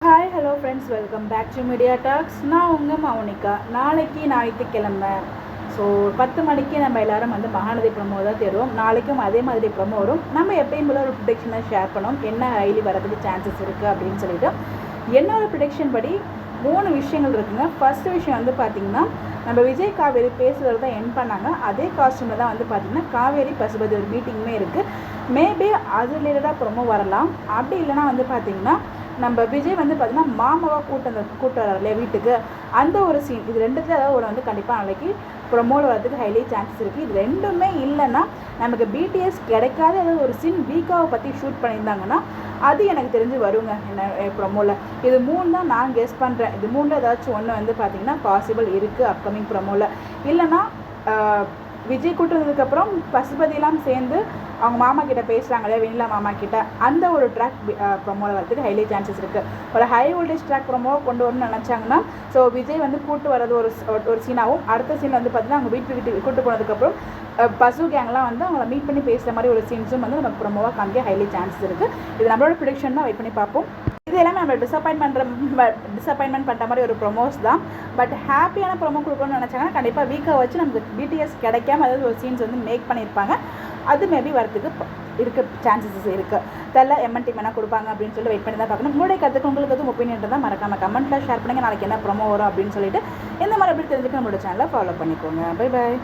Hi hello friends, welcome back to Media Talks. நான் உங்கள் மௌனிகா. நாளைக்கு ஞாயிற்றுக்கிழமை. ஸோ 10 மணிக்கு நம்ம எல்லோரும் வந்து மகாநதி ப்ரொமோ தான் தேடுவோம். நாளைக்கும் அதே மாதிரி ப்ரொமோ வரும். நம்ம எப்பயும் போல ஒரு ப்ரிடிக்ஷனை ஷேர் பண்ணோம், என்ன ஹைலி வரதுக்கு சான்சஸ் இருக்குது அப்படின்னு சொல்லிட்டு. என்னோட ப்ரிடிக்ஷன் படி 3 விஷயங்கள் இருக்குங்க. ஃபர்ஸ்ட் விஷயம் வந்து பார்த்திங்கன்னா, நம்ம விஜய் காவேரி பேசுகிறது தான் என் பண்ணாங்க. அதே காஸ்டியூமில் தான் வந்து பார்த்திங்கன்னா காவேரி பசுபதி ஒரு மீட்டிங்குமே இருக்குது. மேபி அது ரிலேட்டடாக ப்ரொமோ வரலாம். அப்படி இல்லைனா வந்து பார்த்திங்கன்னா நம்ம விஜய் வந்து பார்த்திங்கன்னா மாமாவாக கூட்டு வர்றாரு இல்லையா வீட்டுக்கு, அந்த ஒரு சீன், இது ரெண்டுத்தில் ஏதாவது ஒரு வந்து கண்டிப்பாக நாளைக்கு ப்ரொமோவில் வரதுக்கு ஹைலி சான்சஸ் இருக்குது. இது ரெண்டுமே இல்லைன்னா நமக்கு பிடிஎஸ் கிடைக்காத ஏதாவது ஒரு சீன் வீக்காவை பற்றி ஷூட் பண்ணியிருந்தாங்கன்னா அது எனக்கு தெரிஞ்சு வருங்க என்ன ப்ரொமோவில். இது 3 தான் நான் கெஸ் பண்ணுறேன். இது 3 ஏதாச்சும் ஒன்று வந்து பார்த்திங்கன்னா பாசிபிள் இருக்குது அப்கமிங் ப்ரொமோவில். இல்லைனா விஜய் கூட்டு வந்ததுக்கப்புறம் பசுபதியெல்லாம் சேர்ந்து அவங்க மாமா கிட்ட பேசுகிறாங்க இல்லையா, வெண்ணிலா மாமா கிட்ட, அந்த ஒரு ட்ராக் ப்ரொமோவில் வரதுக்கு ஹைலி சான்சஸ் இருக்குது. ஒரு ஹை வோல்டேஜ் ட்ராக் ப்ரொமோவை கொண்டு வரணும்னு நினச்சாங்கன்னா ஸோ விஜய் வந்து கூட்டு வரது ஒரு சீனாகவும், அடுத்த சீன் வந்து பார்த்திங்கன்னா அவங்க வீட்டுக்கு கூட்டு போனதுக்கப்புறம் பசு கேங்லாம் வந்து அவங்கள மீட் பண்ணி பேசுகிற மாதிரி ஒரு சீன்ஸும் வந்து நம்ம ப்ரொமோவாக காமிக்க ஹைலி சான்சஸ் இருக்குது. இது நம்மளோட ப்ரிடிக்ஷன் தான், வெயிட் பண்ணி பார்ப்போம். இது எல்லாமே நம்ம டிசப்பாயின்மெண்ட் பண்ணுற மாதிரி ஒரு ப்ரொமோஸ் தான். பட் ஹாப்பியான ப்ரொமோ கொடுக்கணும்னு நினச்சாங்கன்னா கண்டிப்பாக வீக்காக வச்சு நமக்கு பிடிஎஸ் கிடைக்காம அதாவது ஒரு சீன்ஸ் வந்து மேக் பண்ணியிருப்பாங்க. அது மேபி வரத்துக்கு இருக்க சான்சஸ் இருக்குது. தெரியல, எம்என்டி வேணால் கொடுப்பாங்க அப்படின்னு சொல்லி வெயிட் பண்ணி தான் பார்க்கணும். உங்களுடைய கருத்துக்கு உங்களுக்கு எதுவும் ஒப்பீனியன் தான் மறக்காமல் கமெண்ட்டில் ஷேர் பண்ணுங்கள். நாளைக்கு என்ன ப்ரொமோ வரும் அப்படின்னு சொல்லிட்டு இந்த மாதிரி எப்படி தெரிஞ்சுக்க நம்மளோட சேனலை ஃபாலோ பண்ணிக்கோங்க. Bye bye.